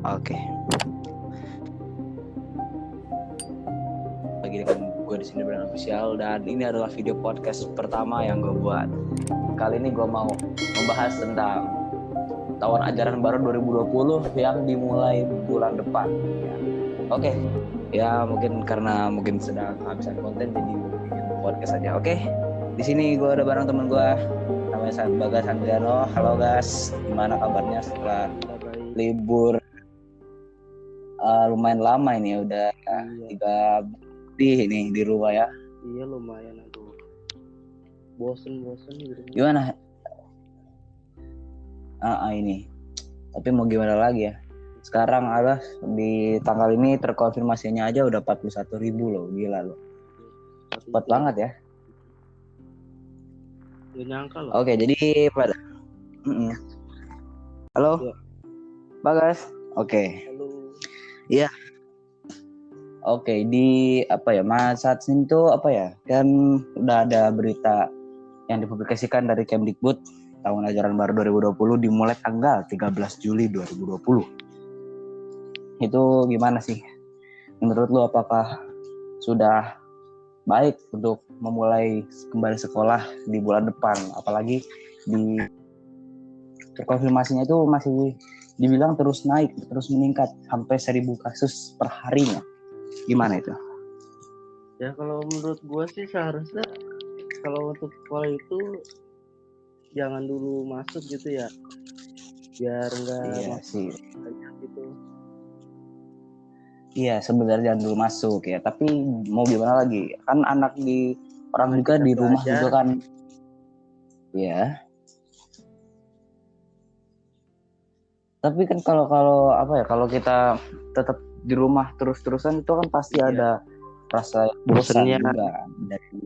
Oke. Lagi dengan gue di sini Brand Official dan ini adalah video podcast pertama yang gue buat. Kali ini gue mau membahas tentang tahun ajaran baru 2020 yang dimulai bulan depan. Ya. Oke. Ya mungkin karena sedang kehabisan konten jadi bikin podcast aja. Oke. Di sini gue ada bareng teman gue namanya Bagas Andriano. Halo Gas, gimana kabarnya setelah libur? Lumayan lama ini ya, udah 3 bulan ini di rumah ya. Iya lumayan aduh. Bosen gitu. Gimana? Ini. Tapi mau gimana lagi ya? Sekarang ada di tanggal ini terkonfirmasinya aja udah 41.000 loh, gila loh. Cepat banget ya. Gak nyangka loh. Oke, jadi pada Halo. Ya. Bagas. Oke. Halo. Iya. Oke, di saat ini tuh kan udah ada berita yang dipublikasikan dari Kemdikbud tahun ajaran baru 2020 dimulai tanggal 13 Juli 2020. Itu gimana sih? Menurut lu apakah sudah baik untuk memulai kembali sekolah di bulan depan? Apalagi di terkonfirmasinya itu masih dibilang terus naik, terus meningkat sampai 1.000 kasus per harinya. Gimana itu? Ya kalau menurut gue sih seharusnya kalau untuk sekolah itu jangan dulu masuk gitu ya, biar enggak banyak gitu. Iya sebenarnya jangan dulu masuk ya, tapi mau gimana lagi? Kan anak di orang juga di rumah juga kan. Iya. Tapi kan kalau kita tetap di rumah terus-terusan itu kan pasti ada rasa bosan juga dari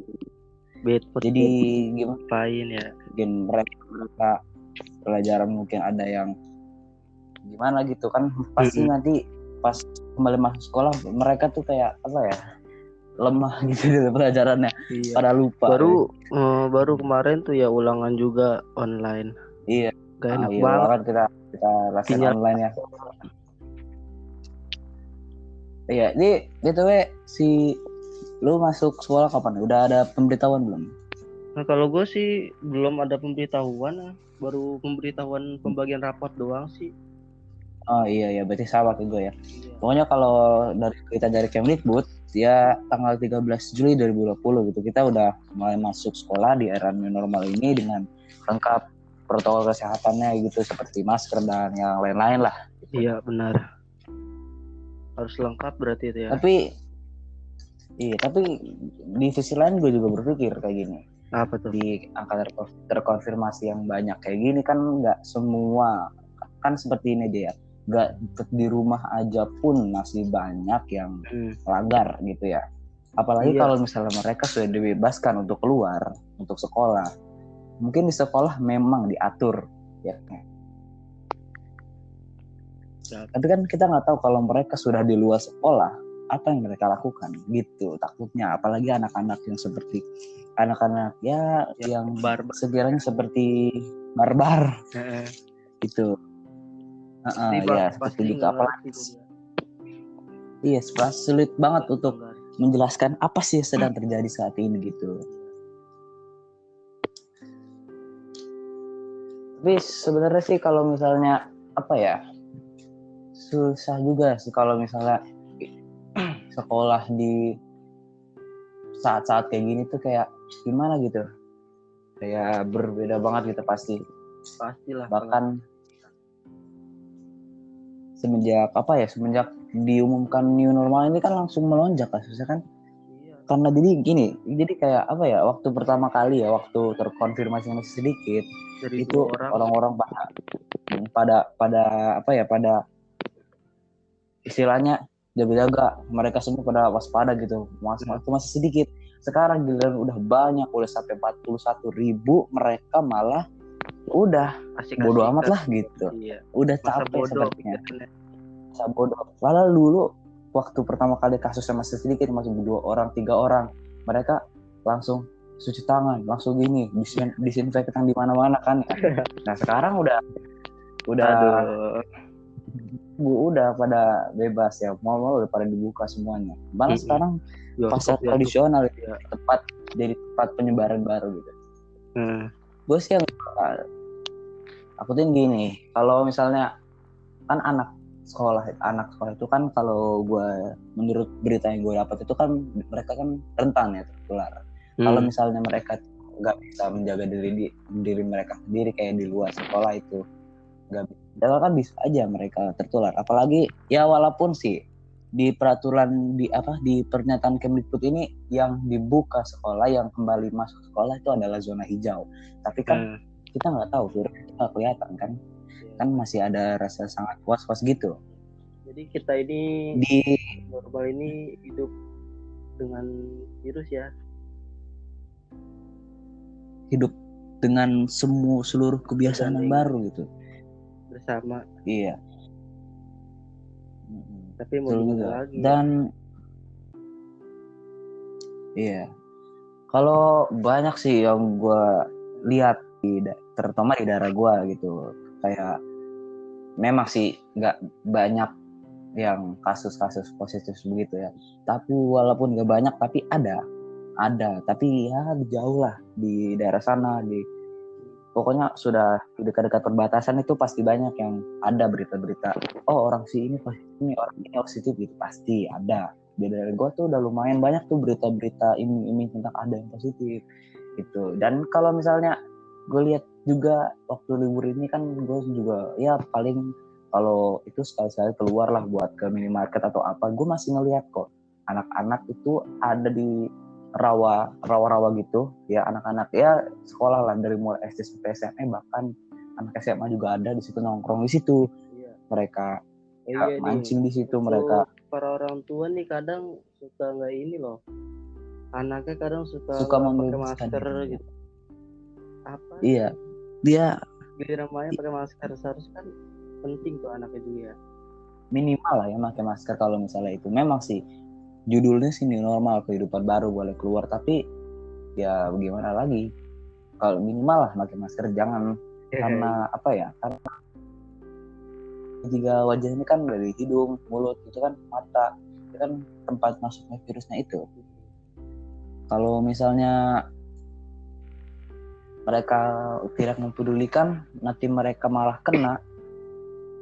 jadi gimana ya? Mungkin mereka pelajaran mungkin ada yang gimana gitu kan pasti nanti pas kembali masuk sekolah mereka tuh kayak lemah gitu dari pelajarannya. Iya. Pada lupa. Baru kemarin tuh ya ulangan juga online. Iya. Gak enak banget kita rasain online ya. Iya, ini BTW si lu masuk sekolah kapan? Udah ada pemberitahuan belum? Nah kalau gue sih belum ada pemberitahuan, baru pemberitahuan pembagian raport doang sih. Oh iya berarti sama kayak gue ya. Iya. Pokoknya kalau dari berita dari Kemdikbud ya tanggal 13 Juli 2020 gitu kita udah mulai masuk sekolah di era new normal ini dengan lengkap protokol kesehatannya gitu seperti masker dan yang lain-lain lah. Gitu. Iya benar. Harus lengkap berarti itu ya. Tapi di sisi lain gue juga berpikir kayak gini. Apa tuh? Di angka terkonfirmasi yang banyak kayak gini kan nggak semua kan seperti ini dia. Nggak di rumah aja pun masih banyak yang melanggar gitu ya. Apalagi kalau misalnya mereka sudah dibebaskan untuk keluar untuk sekolah, mungkin di sekolah memang diatur ya. Tapi kan kita nggak tahu kalau mereka sudah di luar sekolah apa yang mereka lakukan gitu takutnya. Apalagi anak-anak yang seperti anak-anak ya yang sekiranya seperti barbar gitu. Ya seperti gitu apalagi. Iya, sulit banget untuk menjelaskan apa sih yang sedang terjadi saat ini gitu. Tapi sebenarnya sih kalau misalnya susah juga sih kalau misalnya sekolah di saat-saat kayak gini tuh kayak gimana gitu. Kayak berbeda banget gitu pastilah. Bahkan semenjak diumumkan new normal ini kan langsung melonjak kasusnya kan. Iya. Karena jadi kayak waktu pertama kali ya waktu terkonfirmasi masih sedikit itu orang-orang pada istilahnya jaga-jaga, mereka semua pada waspada gitu. Waktu masih sedikit. Sekarang giliran udah banyak, udah sampai 41.000, mereka malah udah bodoh amat lah gitu. Iya. Udah capek sepertinya. Masa bodoh. Padahal dulu waktu pertama kali kasusnya masih sedikit, masih 2 orang, 3 orang, mereka langsung cuci tangan, langsung disinfektan di mana-mana kan. Nah sekarang udah Aduh. udah pada bebas ya, mau udah pada dibuka semuanya. Malah sekarang pasar tradisional ya. Tepat jadi tempat penyebaran baru gitu. Gue sih yang aku tuh gini, kalau misalnya kan anak sekolah itu kan, kalau gue menurut berita yang gue dapat itu kan mereka kan rentan ya tertular. Kalau misalnya mereka nggak bisa menjaga diri mereka sendiri kayak di luar sekolah itu nggak bisa, kan bisa aja mereka tertular. Apalagi ya walaupun sih di peraturan di pernyataan Kemdikbud ini yang dibuka sekolah, yang kembali masuk sekolah itu adalah zona hijau. Tapi kan kita nggak tahu, nggak kelihatan kan masih ada rasa sangat was-was gitu. Jadi kita ini normal ini hidup dengan virus ya. Hidup dengan seluruh kebiasaan yang baru gitu. Bersama. Iya. Tapi mau gimana lagi? Dan iya. Kalau banyak sih yang gue lihat terutama di daerah gue gitu, kayak memang sih nggak banyak yang kasus-kasus positif begitu ya. Tapi walaupun nggak banyak, tapi ada. Tapi ya jauh lah di daerah sana, pokoknya sudah di dekat-dekat perbatasan itu pasti banyak yang ada berita-berita. Oh orang ini orang ini positif gitu, pasti ada. Di daerah gue tuh udah lumayan banyak tuh berita-berita ini tentang ada yang positif gitu. Dan kalau misalnya gue lihat juga waktu libur ini kan gue juga ya paling kalau itu sekali-sekali keluar lah buat ke minimarket atau apa, gue masih ngeliat kok anak-anak itu ada di rawa-rawa gitu ya, anak-anak ya sekolah lah dari mulai SD sampai SMA, bahkan anak SMA juga ada di situ, nongkrong di situ. Iya. Mereka mancing di situ. Mereka para orang tua nih kadang suka nggak ini loh, anaknya kadang suka pakai masker gitu. Apa? Iya, dia giliran main pakai masker, seharusnya kan penting tuh anaknya juga ya. Minimal lah ya pakai masker kalau misalnya itu. Memang sih judulnya sih new normal, kehidupan baru, boleh keluar, tapi ya bagaimana lagi, kalau minimal lah pakai masker, jangan karena apa ya, karena jika wajah ini kan dari hidung, mulut, itu kan mata, itu kan tempat masuknya virusnya itu. Kalau misalnya mereka tidak mempedulikan, nanti mereka malah kena.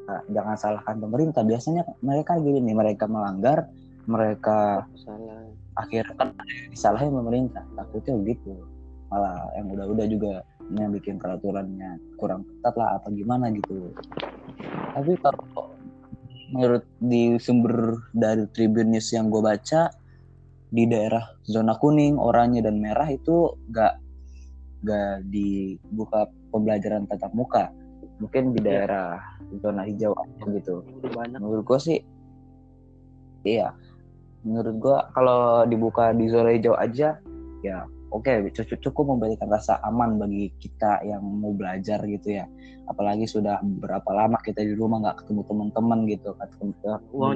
Nah, jangan salahkan pemerintah, biasanya mereka gini nih, mereka melanggar, mereka salah, akhirnya kan disalahin pemerintah. Takutnya begitu, malah yang udah juga yang bikin peraturannya kurang ketat lah apa gimana gitu. Tapi kalau menurut di sumber dari Tribun News yang gue baca, di daerah zona kuning, oranye dan merah itu gak dibuka pembelajaran tatap muka, mungkin di daerah zona hijau aja gitu. Menurut gue sih iya, menurut gue kalau dibuka di zona hijau aja ya oke, cukup memberikan rasa aman bagi kita yang mau belajar gitu ya. Apalagi sudah berapa lama kita di rumah nggak ketemu teman-teman gitu, ketemu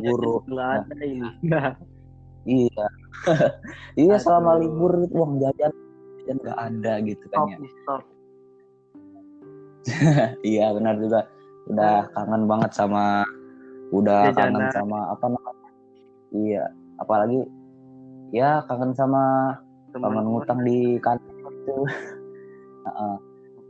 guru. Nggak ada ini. Iya. Iya, selama libur uang jajan nggak ada gitu kan ya. Iya benar juga. Udah kangen banget sama kangen sama apa namanya? Iya, apalagi ya kangen sama teman ngutang di kantor tuh.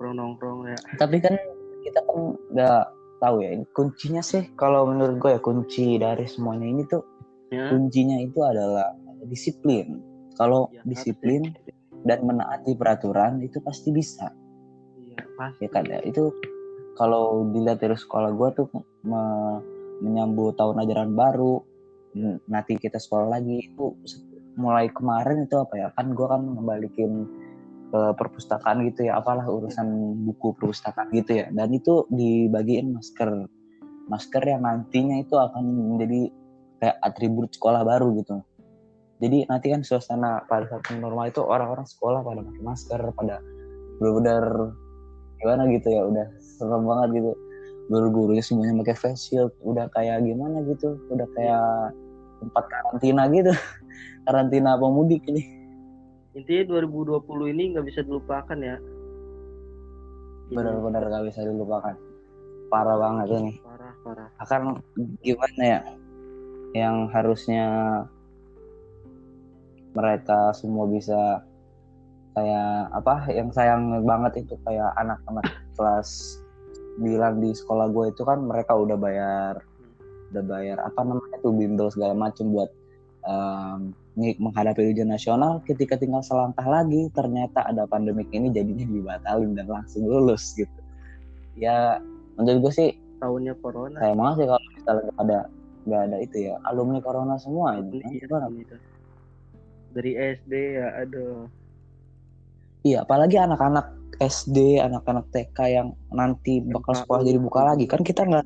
Nongkrong ya. Tapi kan kita kan nggak tahu ya, kuncinya sih kalau menurut gue ya, kunci dari semuanya ini tuh kuncinya itu adalah disiplin. Kalau disiplin dan menaati peraturan itu pasti bisa. Iya, pasti. Ya kan ya, itu kalau dilihat dari sekolah gue tuh menyambut tahun ajaran baru, nanti kita sekolah lagi itu mulai kemarin itu apa ya, kan gue kan membalikin ke perpustakaan gitu ya, apalah urusan buku perpustakaan gitu ya, dan itu dibagiin masker yang nantinya itu akan menjadi kayak atribut sekolah baru gitu. Jadi nanti kan suasana pada saat normal itu orang-orang sekolah pada pakai masker, pada benar-benar gimana gitu ya, udah serem banget gitu. Guru-gurunya semuanya pakai face shield, udah kayak gimana gitu, udah kayak tempat karantina gitu. Karantina pemudik ini. Intinya 2020 ini nggak bisa dilupakan ya. Benar-benar nggak bisa dilupakan. parah banget ini. Parah. Akan gimana ya, yang harusnya mereka semua bisa kayak apa, yang sayang banget itu kayak anak-anak kelas 9 di sekolah gue itu kan mereka udah bayar apa namanya tuh bimbel segala macam buat menghadapi ujian nasional. Ketika tinggal selangkah lagi ternyata ada pandemik ini, jadinya dibatalin dan langsung lulus gitu. Ya menurut gue sih Tahunnya corona. sayang banget sih kalau misalnya nggak ada itu ya, alumni corona semua ini. Dari SD ya, aduh. Iya, apalagi anak-anak SD, anak-anak TK yang nanti bakal sekolah jadi buka lagi. Kan kita nggak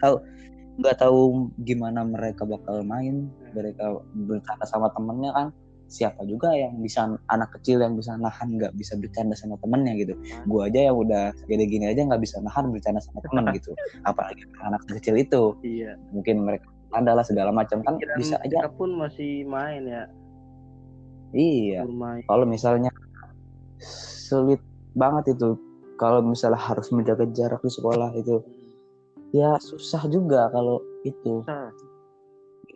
tahu gimana mereka bakal main, mereka bercanda sama temennya kan. Siapa juga yang bisa, anak kecil yang bisa nahan nggak bisa bercanda sama temennya gitu. Gue aja yang udah segede gini aja nggak bisa nahan bercanda sama temen gitu. Apalagi anak kecil itu. Iya. Mungkin mereka adalah segala macam kan bisa aja. Kita pun masih main ya. Iya. Kalau misalnya sulit banget itu kalau misalnya harus menjaga jarak di sekolah itu. Ya susah juga kalau itu.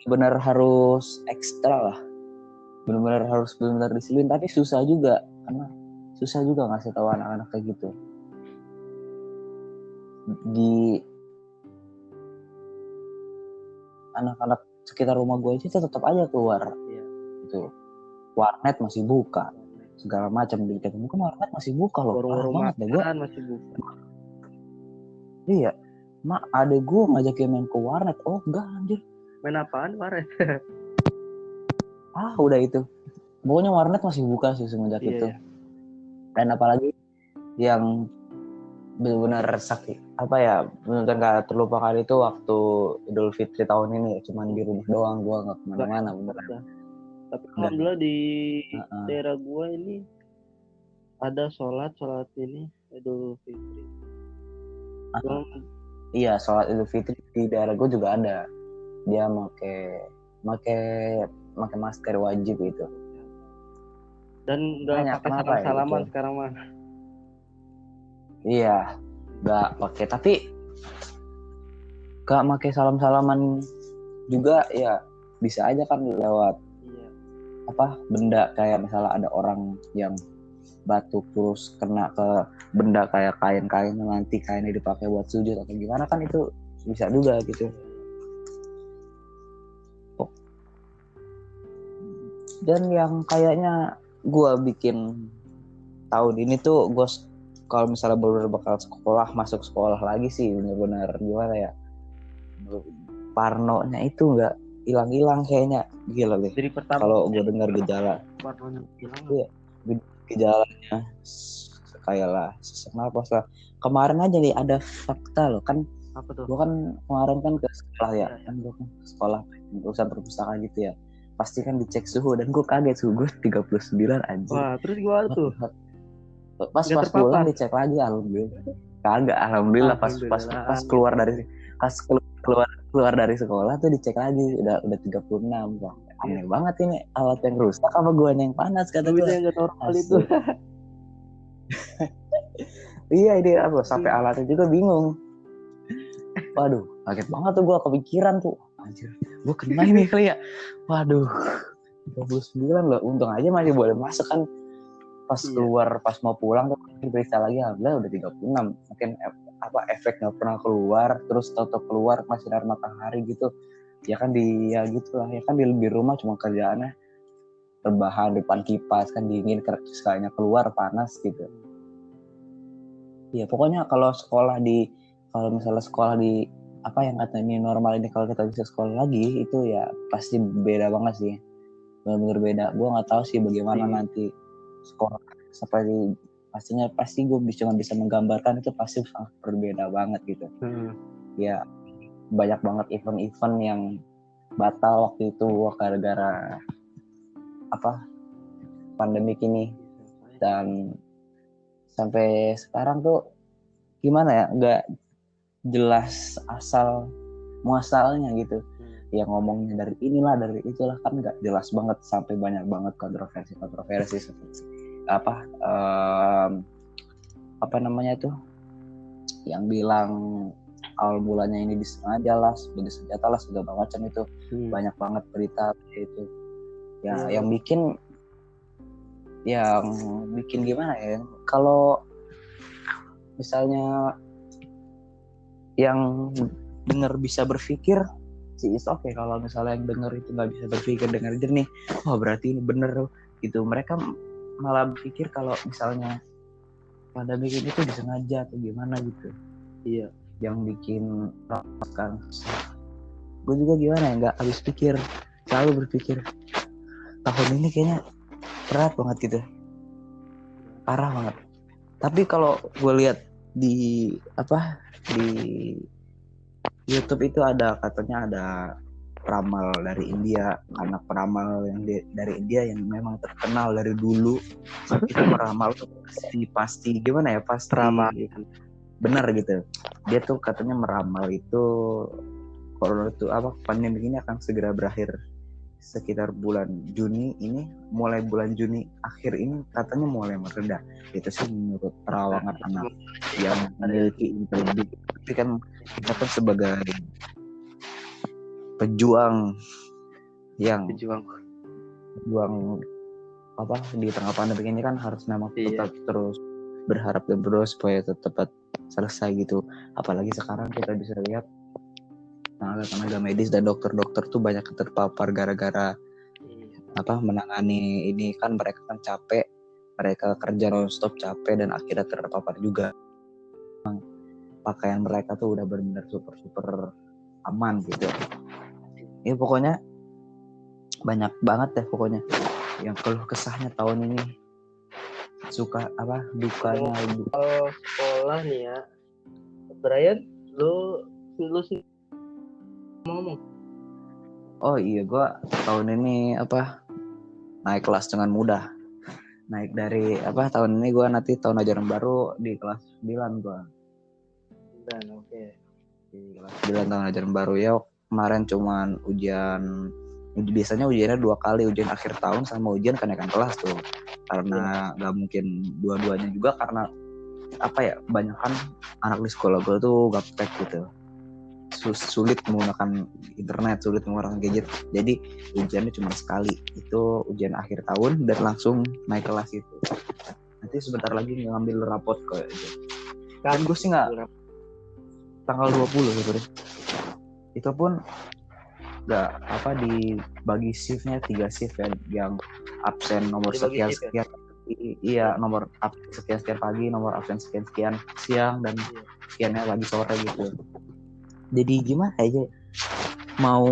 Benar harus ekstra lah. Benar-benar harus benar-benar disiplin, tapi susah juga karena susah juga ngasih tahu anak-anak kayak gitu. Di anak-anak sekitar rumah gue itu tetap aja keluar. Itu warnet masih buka, segala macam di dekat rumah warnet masih buka loh. Parah banget deh gue. Masih buka. Iya, mak adek gue ngajakin main ke warnet. Oh enggak anjir. Main apaan warnet? Udah itu. Pokoknya warnet masih buka sih semenjak itu. Dan apalagi yang benar-benar sakit apa ya, benar-benar nggak terlupakan itu waktu Idul Fitri tahun ini ya, cuman di rumah doang, gue nggak kemana-mana beneran. Tapi alhamdulillah di daerah gue ini ada sholat ini Idul Fitri. Iya, sholat Idul Fitri di daerah gue juga ada. Dia pakai masker wajib itu. Dan nggak pakai salaman gitu. Sekarang mah. Iya, nggak pakai, tapi nggak pakai salam-salaman juga ya bisa aja kan lewat benda, kayak misalnya ada orang yang batuk terus kena ke benda kayak kain-kain, nanti kainnya dipakai buat sujud atau gimana kan, itu bisa juga gitu. Dan yang kayaknya gue bikin tahun ini tuh, gue kalau misalnya benar bakal masuk sekolah lagi sih, benar-benar gimana ya, parnonya itu nggak hilang-hilang kayaknya, gila deh. Kalau gue dengar gejala, iya, gejalanya kayak lah sesak napas lah. Kemarin aja nih ada fakta loh kan, gue kan kemarin kan ke sekolah ya, kan gue kan sekolah urusan perpustakaan gitu ya, pasti kan dicek suhu, dan gue kaget suhu gue 39 anjir. Wah, terus gimana tuh? Pas pulang dicek lagi, alhamdulillah kagak. Alhamdulillah pas keluar dari sekolah tuh dicek lagi udah 36. Wah, aneh banget ini, alat yang rusak apa gue yang panas, kata gue. Yang gak normal itu. Iya, ini apa sampai alatnya juga bingung. Waduh, kaget banget tuh gue, kepikiran tuh anjir, gue kena ini kali ya. Waduh, 29 loh, untung aja masih boleh masuk kan. Pas keluar, pas mau pulang tuh diperiksa lagi, alhamdulillah udah 36. Mungkin efek nggak pernah keluar, terus toto keluar masih sinar matahari gitu ya kan, ya gitulah ya kan, di rumah cuma kerjaannya rebahan depan kipas kan, dingin, sekalinya keluar panas gitu. Ya pokoknya kalau misalnya sekolah di apa yang katanya normal ini, kalau kita bisa sekolah lagi itu ya pasti beda banget sih, benar-benar beda. Gue nggak tahu sih bagaimana nanti sekolah, pasti gue cuma bisa menggambarkan itu pasti sangat berbeda banget gitu. Ya banyak banget event-event yang batal waktu itu gara-gara pandemik ini, dan sampai sekarang tuh gimana ya, nggak jelas asal muasalnya gitu. Yang ngomongnya dari inilah dari itulah kan nggak jelas banget, sampai banyak banget kontroversi seperti apa namanya itu, yang bilang awal mulanya ini disengaja lah, sebagai senjata lah, segala macam itu. Banyak banget berita itu. Ya, yang bikin gimana ya? Kalau misalnya yang dengar bisa berpikir sih is oke. Kalau misalnya yang dengar itu nggak bisa berpikir, dengar jernih, berarti ini bener gitu. Mereka malah berpikir kalau misalnya pada bikin itu disengaja atau gimana gitu. Iya. Yang bikin kan gue juga gimana ya, nggak habis pikir, selalu berpikir tahun ini kayaknya berat banget gitu, parah banget. Tapi kalau gue lihat di YouTube itu ada katanya ada peramal dari India, anak peramal yang dari India yang memang terkenal dari dulu itu meramal tuh pasti gimana ya, pasti Peramal. benar gitu. Dia tuh katanya meramal itu corona itu pandemi ini akan segera berakhir sekitar bulan Juni ini, mulai bulan Juni akhir ini katanya mulai meredah. Itu sih menurut perawangan anak yang memiliki intelligence. Tapi kan kita kan sebagai pejuang di tengah pandemi ini kan harus memang tetap terus berharap dan berdoa supaya tetap selesai gitu. Apalagi sekarang kita bisa lihat tenaga medis dan dokter-dokter tuh banyak terpapar gara-gara menangani ini kan. Mereka kan capek, mereka kerja non-stop capek dan akhirnya terpapar juga. Pakaian mereka tuh udah benar-benar super aman gitu. Ini pokoknya banyak banget deh pokoknya yang keluh kesahnya tahun ini. Suka dukanya. Kalau sekolah nih ya, Brian, lu sih ngomong. Oh iya, gue tahun ini naik kelas dengan mudah. Naik dari tahun ini gue nanti tahun ajaran baru di kelas 9 gue. Oke. Di kelas 9 tahun ajaran baru ya. Kemarin cuman biasanya ujiannya 2 kali, ujian akhir tahun sama ujian kenaikan kelas tuh. Karena nggak mungkin dua-duanya juga, karena banyak kan anak di sekolah gue tuh gaptek gitu. Sulit menggunakan internet, sulit menggunakan gadget. Jadi ujiannya cuma sekali, itu ujian akhir tahun dan langsung naik kelas itu. Nanti sebentar lagi ngambil rapot kok. Kan gue sih nggak tanggal 20 gitu deh. Itu pun nggak dibagi shiftnya 3 shift ya, yang absen nomor sekian. Iya, nomor absen sekian pagi, nomor absen sekian siang, dan sekiannya lagi sore gitu. Jadi gimana aja, mau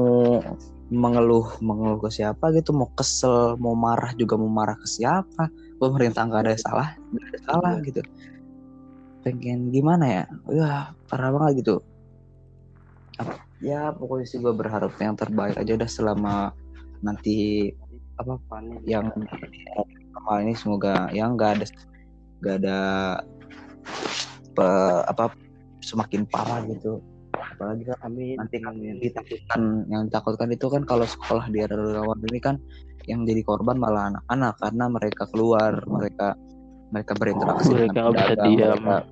mengeluh ke siapa gitu, mau kesel, mau marah juga mau marah ke siapa. Pemerintah nggak ada salah gitu. Pengen gimana ya, parah banget gitu. Ya pokoknya sih gue berharap yang terbaik aja udah selama nanti yang normal ini, semoga yang nggak ada semakin parah gitu. Apalagi kan nanti kan yang ditakutkan itu kan kalau sekolah di era rawan ini kan yang jadi korban malah anak-anak, karena mereka keluar, mereka berinteraksi dengan pedagang,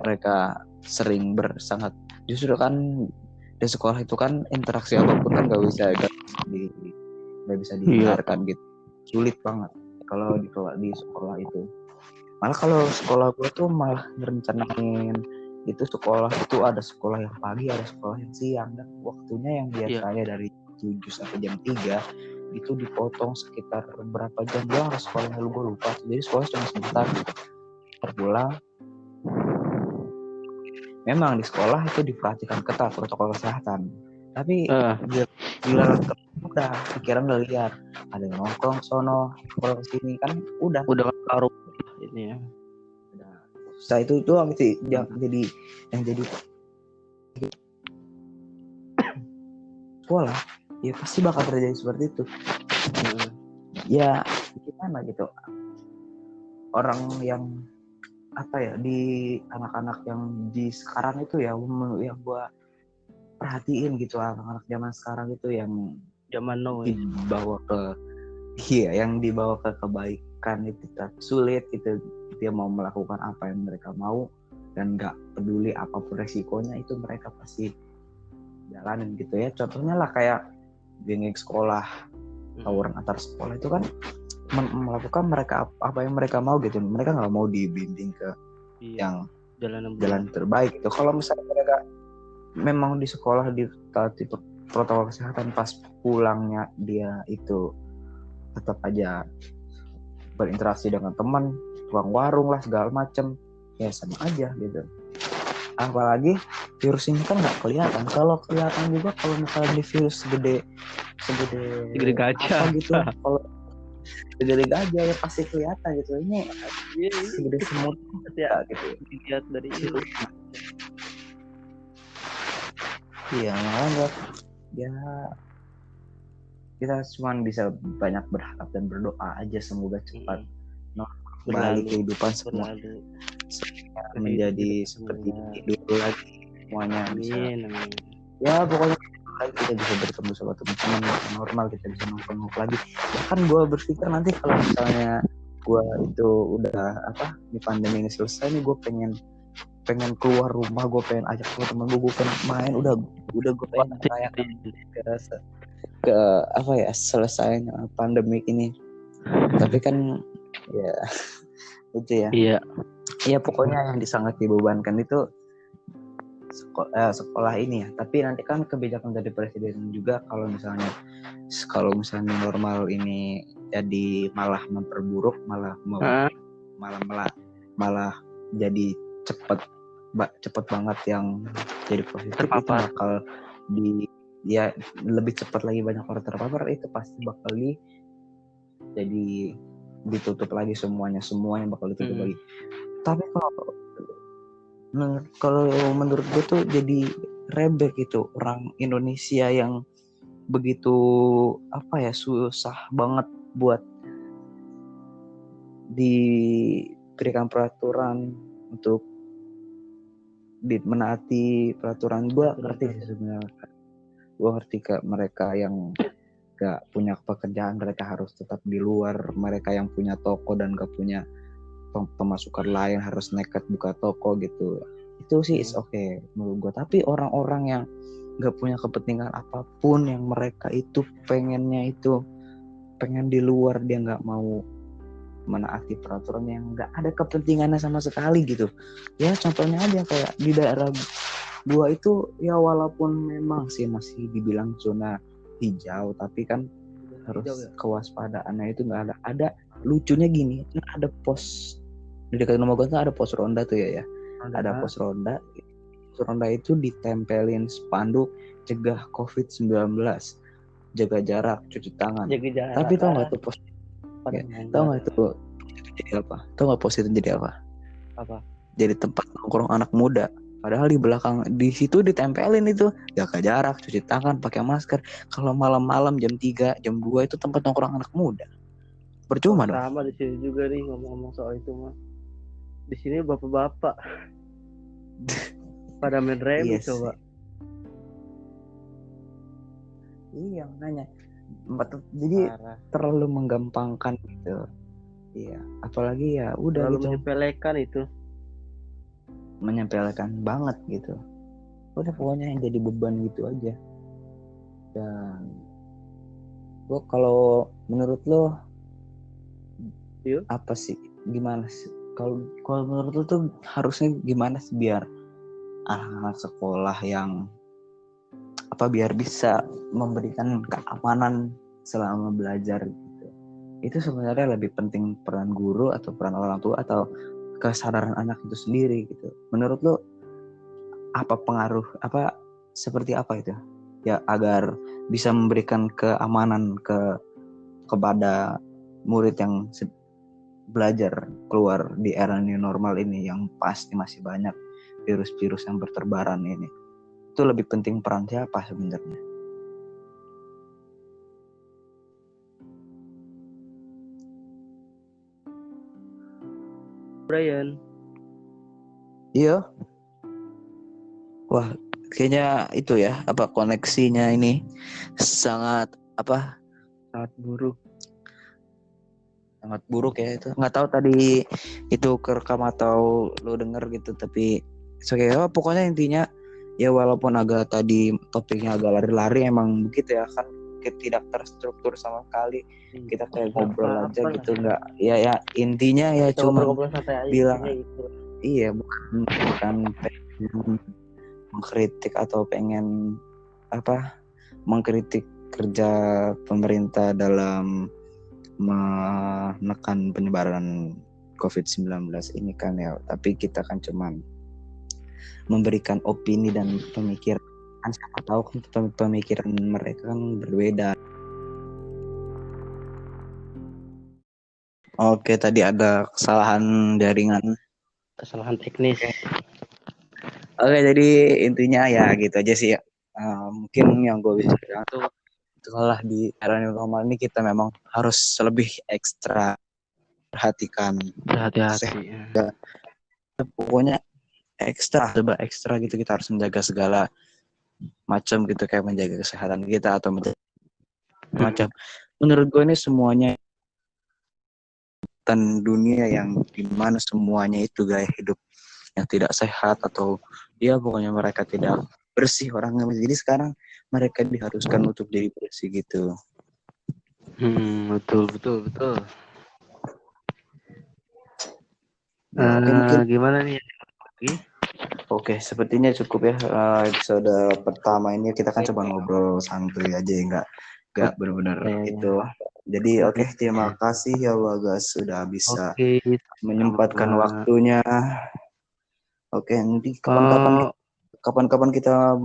mereka sering bersangat. Justru kan di sekolah itu kan interaksi apapun kan nggak bisa dihindarkan gitu. Sulit banget kalau di sekolah itu. Malah kalau sekolah gue tuh malah ngerencanain itu sekolah itu ada sekolah yang pagi, ada sekolah yang siang, dan waktunya yang biasanya dari 7 sampai jam 3 itu dipotong sekitar berapa jam doang sekolahnya, gue lupa. Jadi sekolah cuma sebentar pulang. Memang di sekolah itu diperhatikan ketat protokol kesehatan, tapi giliran udah pikiran udah liar, ada yang nongkrong sono, nongkrong sini kan udah karuh ini ya. Nah itu doang sih yang jadi sekolah ya pasti bakal terjadi seperti itu. Ya gimana gitu, orang yang di anak-anak yang di sekarang itu yang gue perhatiin gitu, anak-anak zaman sekarang itu yang zaman now yang dibawa ke kebaikan itu sulit gitu. Dia mau melakukan apa yang mereka mau, dan nggak peduli apapun resikonya, itu mereka pasti jalanin gitu ya. Contohnya lah kayak geng sekolah, tawuran antar sekolah itu kan melakukan mereka apa yang mereka mau gitu. Mereka nggak mau dibimbing ke yang jalan terbaik gitu. Kalau misalnya mereka memang di sekolah ditaati protokol kesehatan, pas pulangnya dia itu tetap aja berinteraksi dengan teman, tukang warung lah segala macem, ya sama aja gitu. Apalagi virus ini kan nggak kelihatan. Kalau kelihatan juga kalau misalnya di virus segede gajah apa gitu, kalau segede gajah ya pasti kelihatan gitu. Ini segede semut ya gitu. Dilihat dari itu. Iya, malah ya kita cuma bisa banyak berharap dan berdoa aja semoga cepat kembali kehidupan semua menjadi seperti dulu lagi, semuanya bisa. Ya pokoknya kita bisa bertemu sama teman-teman normal, kita bisa nongkrong lagi. Bahkan gue berpikir nanti kalau misalnya gue itu udah di pandemi ini selesai nih, gue pengen keluar rumah, gue pengen ajak teman-teman gue pengen main, udah gue pengen merayakan ke selesainya pandemi ini. Tapi kan ya itu ya. Iya pokoknya yang sangat dibebankan itu sekolah ini ya. Tapi nanti kan kebijakan dari presiden juga kalau misalnya normal ini jadi malah memperburuk, malah jadi cepet banget yang jadi positif, itu bakal lebih cepat lagi banyak orang terpapar, itu pasti bakal jadi ditutup lagi semuanya bakal ditutup lagi. Tapi kalau menurut gue tuh jadi rebel gitu orang Indonesia yang begitu susah banget buat diberikan peraturan untuk menaati peraturan. Gue ngerti sih sebenarnya, gue ngerti ke mereka yang gak punya pekerjaan, mereka harus tetap di luar, mereka yang punya toko dan gak punya pemasukan lain harus nekat buka toko gitu. Itu sih is okay menurut gue. Tapi orang-orang yang gak punya kepentingan apapun, yang mereka itu pengen di luar, dia gak mau menaati peraturan yang gak ada kepentingannya sama sekali gitu. Ya contohnya aja kayak di daerah gua itu ya, walaupun memang sih masih dibilang zona hijau, tapi kan harus kewaspadaannya itu nggak ada. Lucunya gini, ada pos di dekat rumah gua tuh, ada pos ronda tuh ya. Ada pos ronda. Ronda itu ditempelin spanduk cegah COVID-19, jaga jarak, cuci tangan. Tapi tau nggak tuh pos? Tau nggak tuh jadi apa? Tau nggak pos itu jadi apa? Jadi tempat nongkrong anak muda. Padahal di belakang di situ ditempelin itu jaga jarak, cuci tangan, pakai masker. Kalau malam-malam jam 3, jam 2 itu tempat nongkrong anak muda. Percuma dong. Sama di sini juga nih ngomong-ngomong soal itu mah. Di sini bapak-bapak pada main remi coba. Iya makanya. Jadi terlalu menggampangkan gitu. Iya, apalagi ya udah terlalu gitu. Menyepelekan itu. Menyepelekan banget gitu. Udah pokoknya yang jadi beban gitu aja. Dan gua kalau menurut lo apa sih, gimana sih kalau menurut lo tuh harusnya gimana sih biar anak-anak sekolah yang biar bisa memberikan keamanan selama belajar gitu. Itu sebenarnya lebih penting peran guru atau peran orang tua atau kesadaran anak itu sendiri gitu. Menurut lo seperti apa itu ya agar bisa memberikan keamanan kepada murid yang belajar keluar di era new normal ini, yang pasti masih banyak virus-virus yang berterbaran ini. Itu lebih penting peran siapa sebenarnya? Brian. Iya. Wah, kayaknya itu ya, koneksinya ini sangat buruk. sangat buruk ya itu. Nggak tahu tadi itu kerekam atau lo denger gitu, tapi pokoknya intinya ya walaupun agak tadi topiknya agak lari-lari, emang begitu ya kan, tidak terstruktur sama sekali. Kita kayak ngobrol aja gitu, nggak ya intinya ya kita cuma ngobrol santai aja bilang gitu. iya, bukan pengen mengkritik atau pengen mengkritik kerja pemerintah dalam menekan penyebaran COVID-19 ini kan ya, tapi kita kan cuman memberikan opini dan pemikiran, kan siapa tahu kan pemikiran mereka kan berbeda. Oke, tadi ada kesalahan jaringan. Kesalahan teknis. Oke, jadi intinya ya gitu aja sih ya. Mungkin yang gue bisa bilang tuh, setelah di era new normal ini kita memang harus lebih ekstra perhatikan Hati-hati. pokoknya serba ekstra gitu, kita harus menjaga segala macam gitu, kayak menjaga kesehatan kita atau menjaga macam. Menurut gue ini semuanya dan dunia yang dimana semuanya itu gaya hidup yang tidak sehat, atau ya pokoknya mereka tidak bersih orangnya. Jadi sekarang mereka diharuskan untuk jadi bersih gitu. Betul. Ya, oke, mungkin Gimana nih? Oke, sepertinya cukup ya episode pertama ini. Kita kan coba ngobrol santuy aja, nggak benar-benar itu. Jadi oke, terima kasih ya Bagas sudah bisa menyempatkan waktunya. Oke, nanti kapan-kapan kita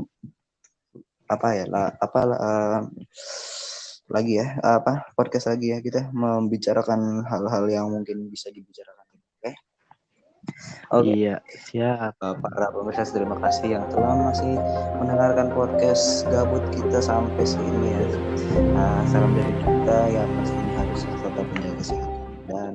lagi ya, podcast lagi ya, kita membicarakan hal-hal yang mungkin bisa dibicarakan. Oke. Iya, siap. Para pemirsa, terima kasih yang telah masih mendengarkan podcast gabut kita sampai sini ya. Salam dari kita, ya pastinya harus tetap menjaga kesehatan dan